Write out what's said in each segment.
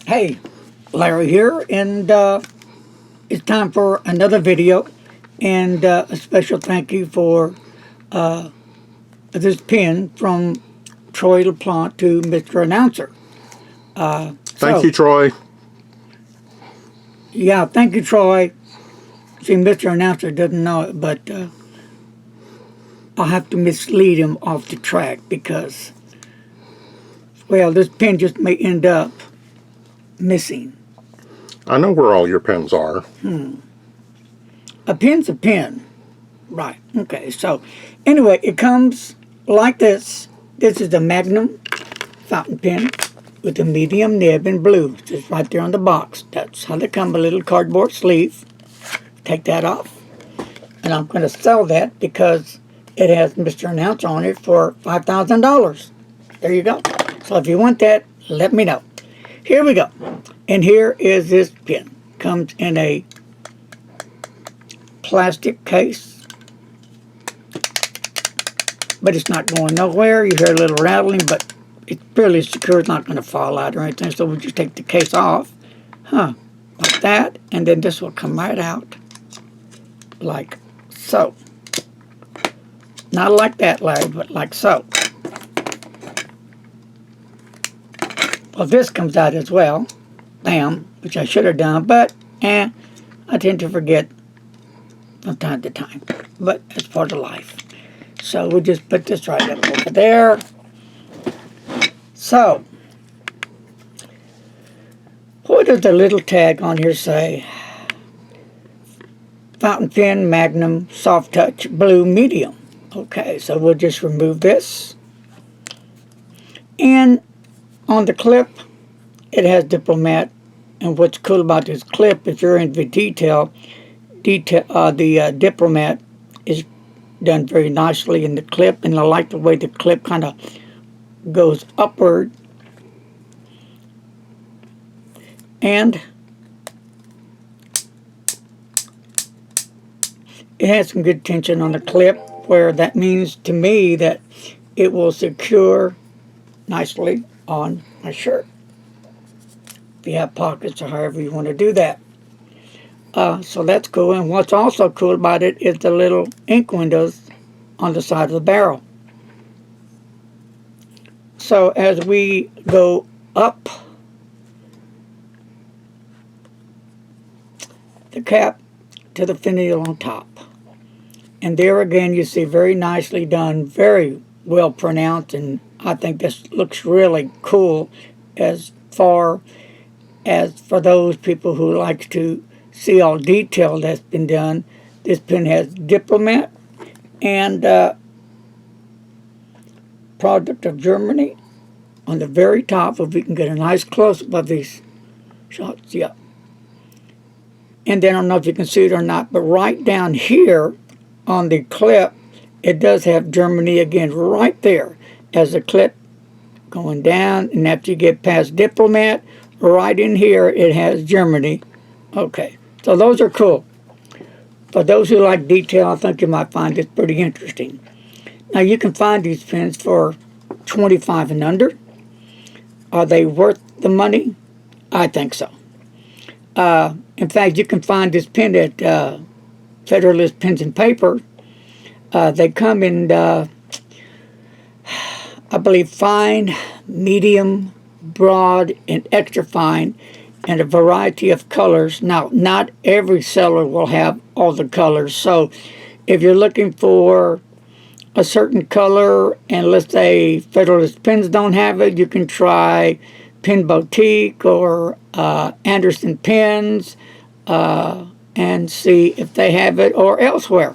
Hey, Larry here, and it's time for another video, and a special thank you for this pin from Troy Diplomat to Mr. Announcer. Thank you, Troy. Yeah, thank you, Troy. See, Mr. Announcer doesn't know it, but I'll have to mislead him off the track because, well, this pin just may end up missing. I know where all your pens are. A pin's a pin. Right. Okay. So, anyway, it comes like this. This is the Magnum fountain pen with a medium nib in blue. It's just right there on the box. That's how they come, a little cardboard sleeve. Take that off. And I'm going to sell that because it has Mr. Announcer on it for $5,000. There you go. So if you want that, let me know. Here we go. And here is this pen. Comes in a plastic case. But it's not going nowhere. You hear a little rattling, but it's fairly secure. It's not going to fall out or anything. So we'll just take the case off. Like that. And then this will come right out. Like so. Not like that, Larry, but like so. Well, this comes out as well. Bam. Which I should have done, but I tend to forget from time to time. But it's part of life. So we'll just put this right up over there. So, what does the little tag on here say? Fountain pen, Magnum, soft touch, blue, medium. Okay, so we'll just remove this. And on the clip, it has Diplomat. And what's cool about this clip, if you're into detail, the Diplomat is done very nicely in the clip, and I like the way the clip kind of goes upward. And it has some good tension on the clip, where that means to me that it will secure nicely on my shirt. If you have pockets or however you want to do that. So that's cool. And what's also cool about it is the little ink windows on the side of the barrel. So as we go up the cap to the finial on top. And there again you see very nicely done, very well pronounced, and I think this looks really cool as far as for those people who like to see all detail that's been done. This pen has Diplomat and product of Germany on the very top, if we can get a nice close-up of these shots. Yeah. And then I don't know if you can see it or not, but right down here on the clip, it does have Germany again right there as the clip going down. And after you get past Diplomat, right in here, it has Germany. Okay, so those are cool. For those who like detail, I think you might find this pretty interesting. Now, you can find these pens for $25 and under. Are they worth the money? I think so. In fact, you can find this pen at Federalist Pens and Paper. They come in, I believe, fine, medium, broad, and extra fine, and a variety of colors. Now, not every seller will have all the colors, so if you're looking for a certain color, and let's say Federalist Pens don't have it, you can try Pen Boutique or Anderson Pens and see if they have it, or elsewhere.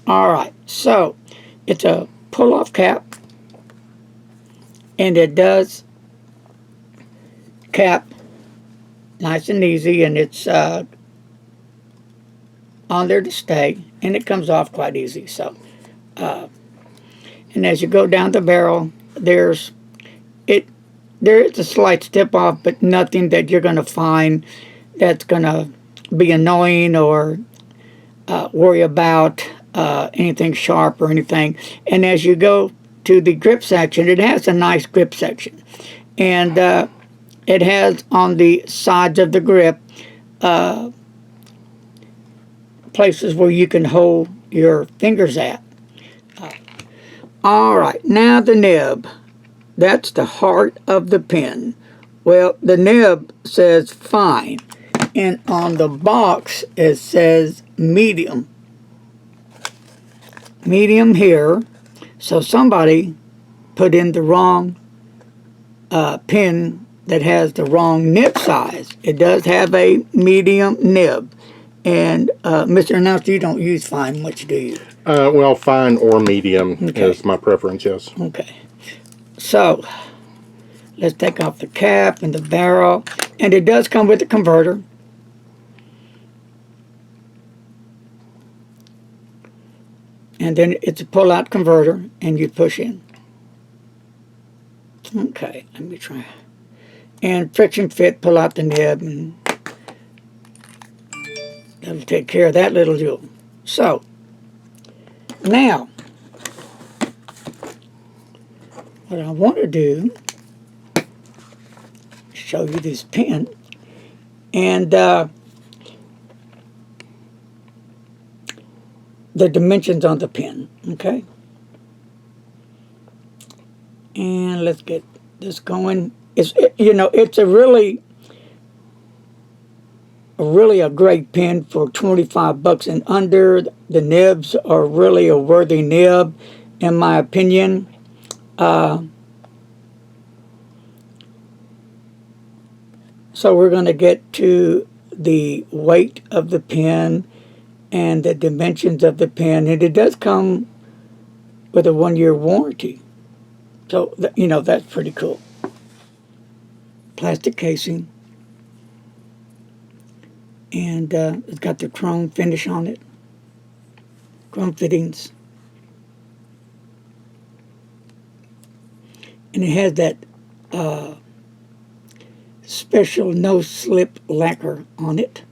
Alright, so it's a pull-off cap, and it does cap nice and easy, and it's on there to stay, and it comes off quite easy. So and as you go down the barrel, there is a slight step off, but nothing that you're going to find that's going to be annoying or worry about anything sharp or anything. And as you go to the grip section, it has a nice grip section, and it has on the sides of the grip places where you can hold your fingers at. All right, now the nib. That's the heart of the pen. Well, the nib says fine, and on the box it says medium. Medium here. So somebody put in the wrong pen that has the wrong nib size. It does have a medium nib. And Mr. Announcer, you don't use fine much, do you? Well, fine or medium is my preference, yes. Okay. So, let's take off the cap and the barrel. And it does come with a converter. And then it's a pull-out converter, and you push in. Okay, let me try. And friction fit, pull out the nib, and that'll take care of that little deal. So, now, what I want to do is show you this pen. And the dimensions on the pen, okay? And let's get this going. It's a really a great pen for $25 and under. The nibs are really a worthy nib, in my opinion. So we're going to get to the weight of the pen and the dimensions of the pen, and it does come with a 1-year warranty. So, that's pretty cool. Plastic casing. And it's got the chrome finish on it. Chrome fittings. And it has that special no-slip lacquer on it.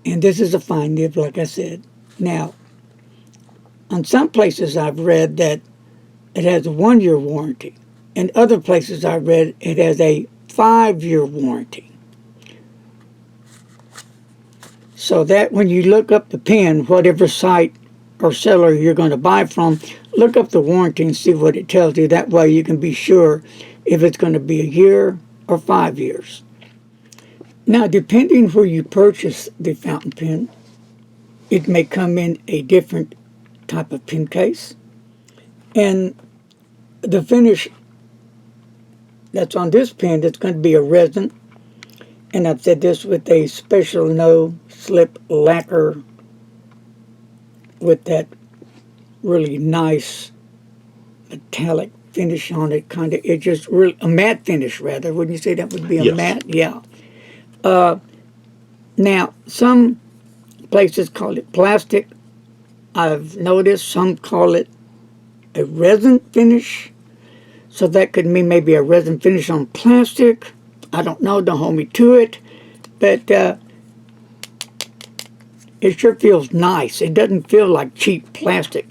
And this is a fine nib, like I said. Now, on some places I've read that it has a 1-year warranty. In other places I've read it has a 5-year warranty. So that when you look up the pen, whatever site or seller you're going to buy from, look up the warranty and see what it tells you. That way you can be sure if it's going to be a year or 5 years. Now, depending where you purchase the fountain pen, it may come in a different type of pen case. And the finish that's on this pen, it's going to be a resin. And I've said this with a special no-slip lacquer with that really nice metallic finish on it. It just really, a matte finish rather. Wouldn't you say that would be a matte? Yeah. Now, some places call it plastic. I've noticed some call it a resin finish. So that could mean maybe a resin finish on plastic. I don't know, don't hold me to it. But it sure feels nice. It doesn't feel like cheap plastic.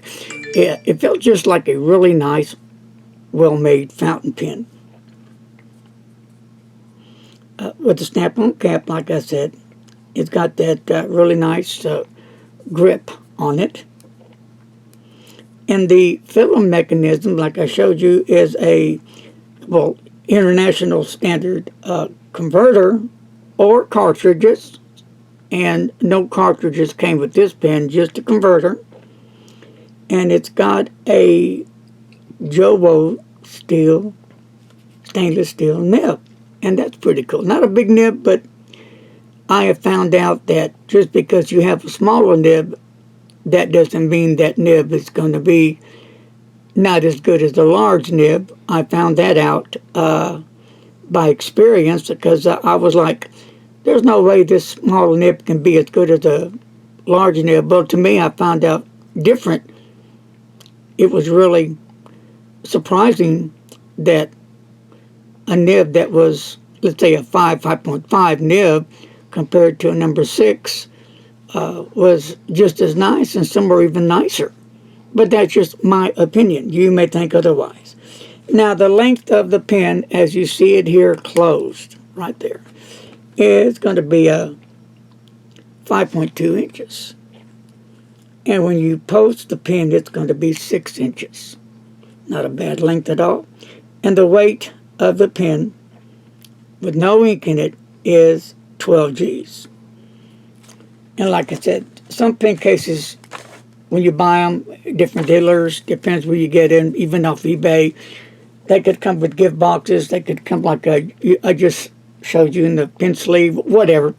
It feels just like a really nice, well-made fountain pen. With the snap-on cap, like I said, it's got that really nice grip on it. And the filling mechanism, like I showed you, is a, international standard converter or cartridges. And no cartridges came with this pen, just a converter. And it's got a Jowo stainless steel nib. And that's pretty cool. Not a big nib, but I have found out that just because you have a smaller nib, that doesn't mean that nib is going to be not as good as the large nib. I found that out by experience because I was like, there's no way this small nib can be as good as a large nib. But to me, I found out different. It was really surprising that a nib that was, let's say, a 5.5 nib compared to a number 6 was just as nice, and some were even nicer. But that's just my opinion. You may think otherwise. Now the length of the pen, as you see it here closed, right there, is going to be a 5.2 inches. And when you post the pen, it's going to be 6 inches. Not a bad length at all. And the weight of the pen with no ink in it is 12 G's. And like I said, some pen cases, when you buy them, different dealers, depends where you get in, even off eBay, they could come with gift boxes. They could come like I just showed you in the pen sleeve, whatever.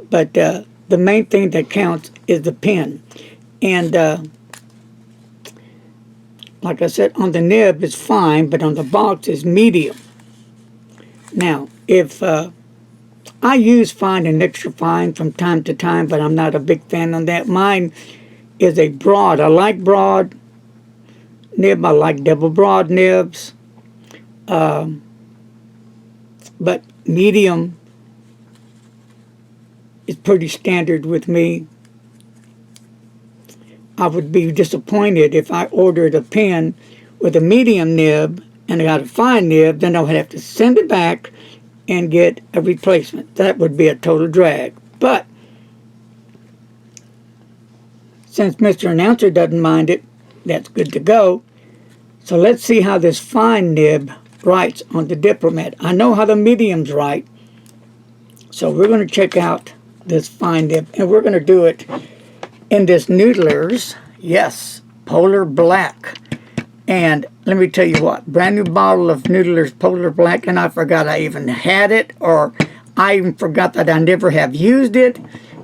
But the main thing that counts is the pen. And like I said, on the nib it's fine, but on the box it's medium. Now, if I use fine and extra fine from time to time, but I'm not a big fan on that. Mine is a broad. I like broad nib. I like double broad nibs. But medium is pretty standard with me. I would be disappointed if I ordered a pen with a medium nib and I got a fine nib, then I would have to send it back and get a replacement. That would be a total drag. But since Mr. Announcer doesn't mind it, that's good to go. So let's see how this fine nib writes on the Diplomat. I know how the mediums write, so we're going to check out this fine nib, and we're going to do it in this Noodler's, yes, Polar Black. And let me tell you what, brand new bottle of Noodler's Polar Black, and I forgot I even had it, or I even forgot that I never have used it,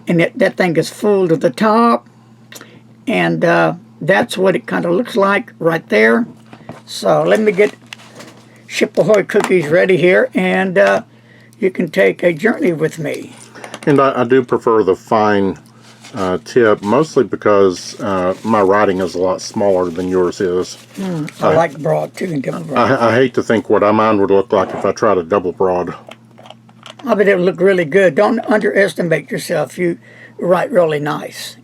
and that thing is full to the top, and that's what it kind of looks like right there. So let me get Ship Ahoy cookies ready here, and you can take a journey with me. And I do prefer the fine tip, mostly because my writing is a lot smaller than yours is. I like broad too, and double broad. I hate to think what mine would look like if I tried a double broad. I bet it would look really good. Don't underestimate yourself. You write really nice.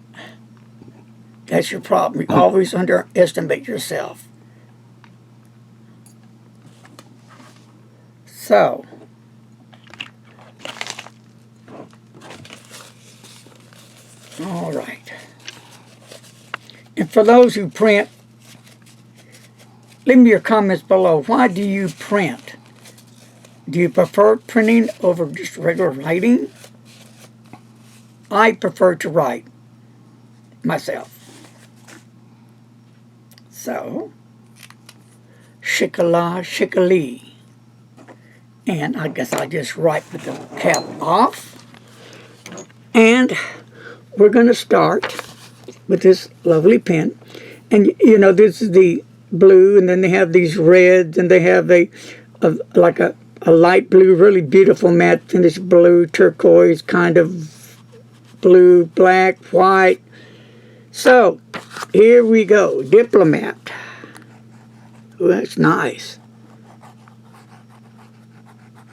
That's your problem. You always underestimate yourself. So, all right. And for those who print, leave me your comments below. Why do you print? Do you prefer printing over just regular writing? I prefer to write myself. So, shikala shikali. And I guess I'll just write with the cap off. And we're going to start with this lovely pen. And you know, this is the blue, and then they have these reds, and they have like a light blue, really beautiful matte finish blue, turquoise, kind of blue, black, white. So, here we go. Diplomat. Ooh, that's nice.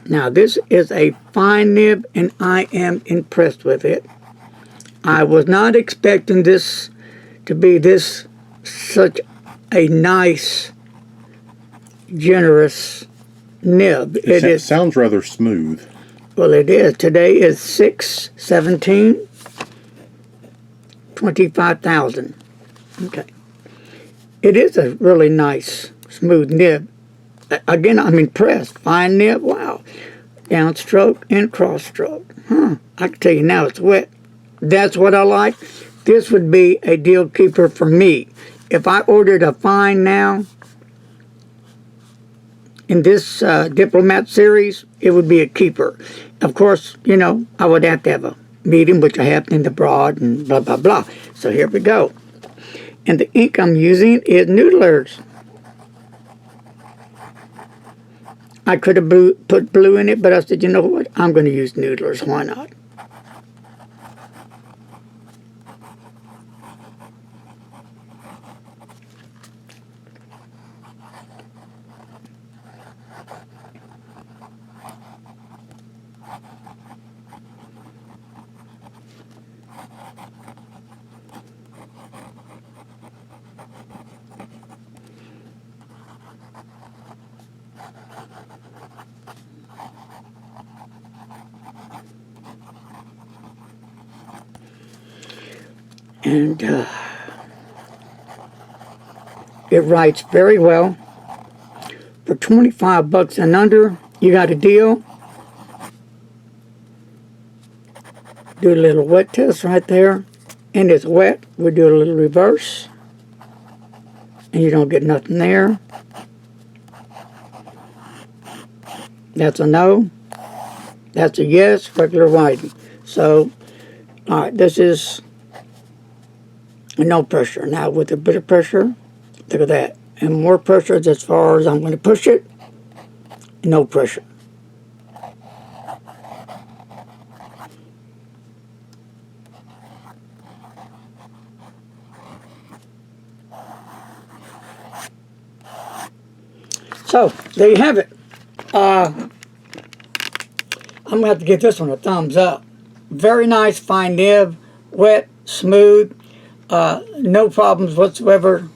Now, this is a fine nib, and I am impressed with it. I was not expecting this to be such a nice, generous nib. It sounds rather smooth. Well, it is. Today is 6/17/25,000. Okay. It is a really nice, smooth nib. Again, I'm impressed. Fine nib, wow. Downstroke and cross-stroke. I can tell you now it's wet. That's what I like. This would be a deal keeper for me. If I ordered a fine now, in this Diplomat series, it would be a keeper. Of course, you know, I would have to have a medium, which I have in the broad and blah, blah, blah. So here we go. And the ink I'm using is Noodler's. I could have put blue in it, but I said, you know what? I'm going to use Noodler's. Why not? And it writes very well. For 25 bucks and under, you got a deal. Do a little wet test right there. And it's wet. We do a little reverse. And you don't get nothing there. That's a no. That's a yes, regular writing. So, alright, this is no pressure. Now with a bit of pressure, look at that. And more pressure as far as I'm going to push it. No pressure. So, there you have it. I'm going to have to give this one a thumbs up. Very nice, fine nib, wet, smooth, no problems whatsoever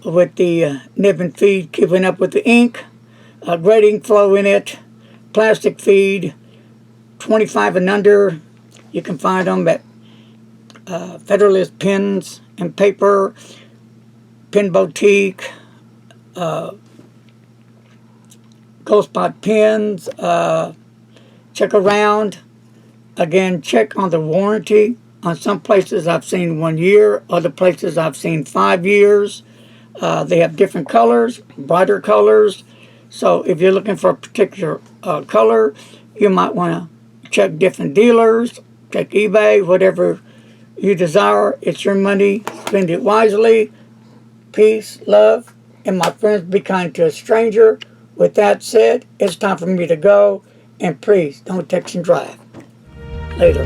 with the nib and feed keeping up with the ink, great ink flow in it, plastic feed, 25 and under. You can find them at Federalist Pens and Paper, Pen Boutique, Ghost Spot Pens. Check around. Again, check on the warranty. On some places I've seen 1 year, other places I've seen 5 years. They have different colors, brighter colors. So if you're looking for a particular color, you might want to check different dealers, check eBay, whatever you desire. It's your money. Spend it wisely. Peace, love, and my friends, be kind to a stranger. With that said, it's time for me to go. And please, don't text and drive. Later.